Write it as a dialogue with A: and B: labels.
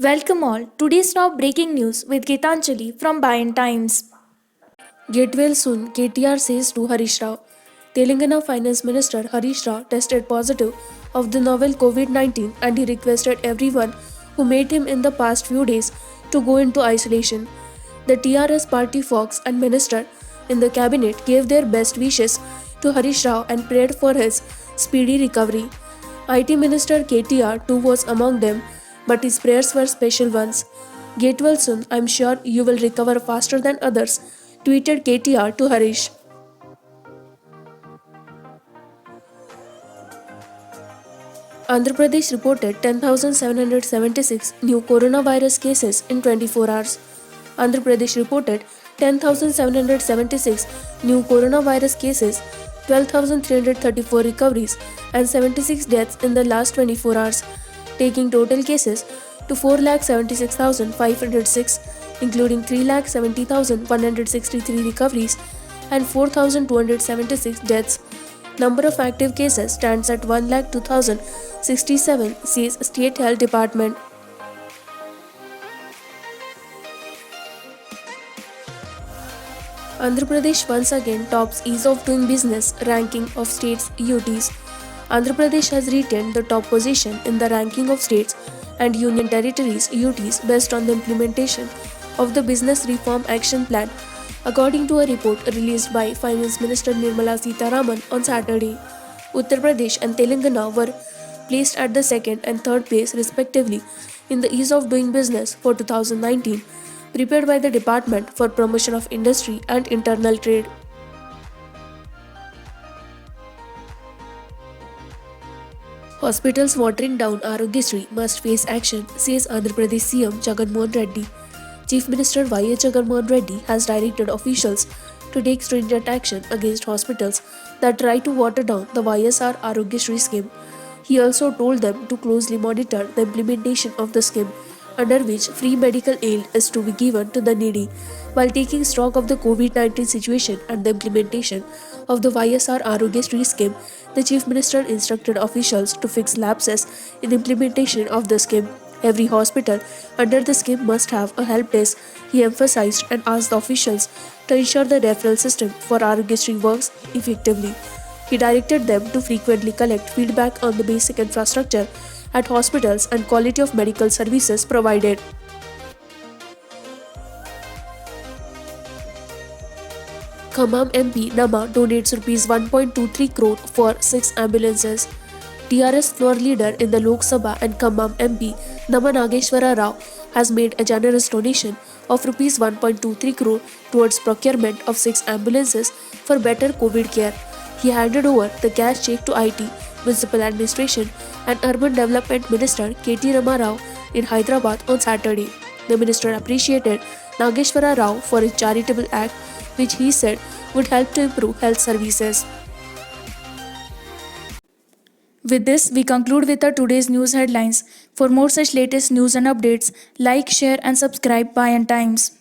A: Welcome all. Today's top breaking news with Geetanjali from Bayan Times. Get well soon, KTR says to Harish Rao. Telangana Finance Minister Harish Rao tested positive of the novel COVID-19 and he requested everyone who met him in the past few days to go into isolation. The TRS party folks and minister in the cabinet gave their best wishes to Harish Rao and prayed for his speedy recovery. IT Minister KTR too was among them, but his prayers were special ones. Get well soon, I'm sure you will recover faster than others, tweeted KTR to Harish. Andhra Pradesh reported 10,776 new coronavirus cases in 24 hours. Andhra Pradesh reported 10,776 new coronavirus cases, 12,334 recoveries, and 76 deaths in the last 24 hours, taking total cases to 4,76,506, including 3,70,163 recoveries and 4,276 deaths. Number of active cases stands at 1,02,067, says State Health Department. Andhra Pradesh once again tops ease of doing business ranking of states UTs. Andhra Pradesh has retained the top position in the ranking of states and union territories UTs based on the implementation of the Business Reform Action Plan, according to a report released by Finance Minister Nirmala Sitharaman on Saturday. Uttar Pradesh and Telangana were placed at the second and third place respectively in the ease of doing business for 2019, prepared by the Department for Promotion of Industry and Internal Trade. Hospitals watering down Arogyasri must face action, says Andhra Pradesh CM Jagan Mohan Reddy. Chief Minister Y.S. Jagan Mohan Reddy has directed officials to take stringent action against hospitals that try to water down the YSR Arogyasri scheme. He also told them to closely monitor the implementation of the scheme, under which free medical aid is to be given to the needy, while taking stock of the COVID-19 situation and the implementation of the YSR Arogyasri scheme. The Chief Minister instructed officials to fix lapses in implementation of the scheme. Every hospital under the scheme must have a help desk, he emphasized, and asked the officials to ensure the referral system for Arogyasri works effectively. He directed them to frequently collect feedback on the basic infrastructure at hospitals and quality of medical services provided. Khammam MP Nama donates Rs 1.23 crore for 6 ambulances. TRS floor leader in the Lok Sabha and Khammam MP Nama Nageshwara Rao has made a generous donation of Rs 1.23 crore towards procurement of 6 ambulances for better COVID care. He handed over the cash check to IT, Municipal Administration and Urban Development Minister K.T. Rama Rao in Hyderabad on Saturday. The minister appreciated Nageshwara Rao for his charitable act, which he said would help to improve health services. With this, we conclude with our today's news headlines. For more such latest news and updates, like, share and subscribe Bayan Times.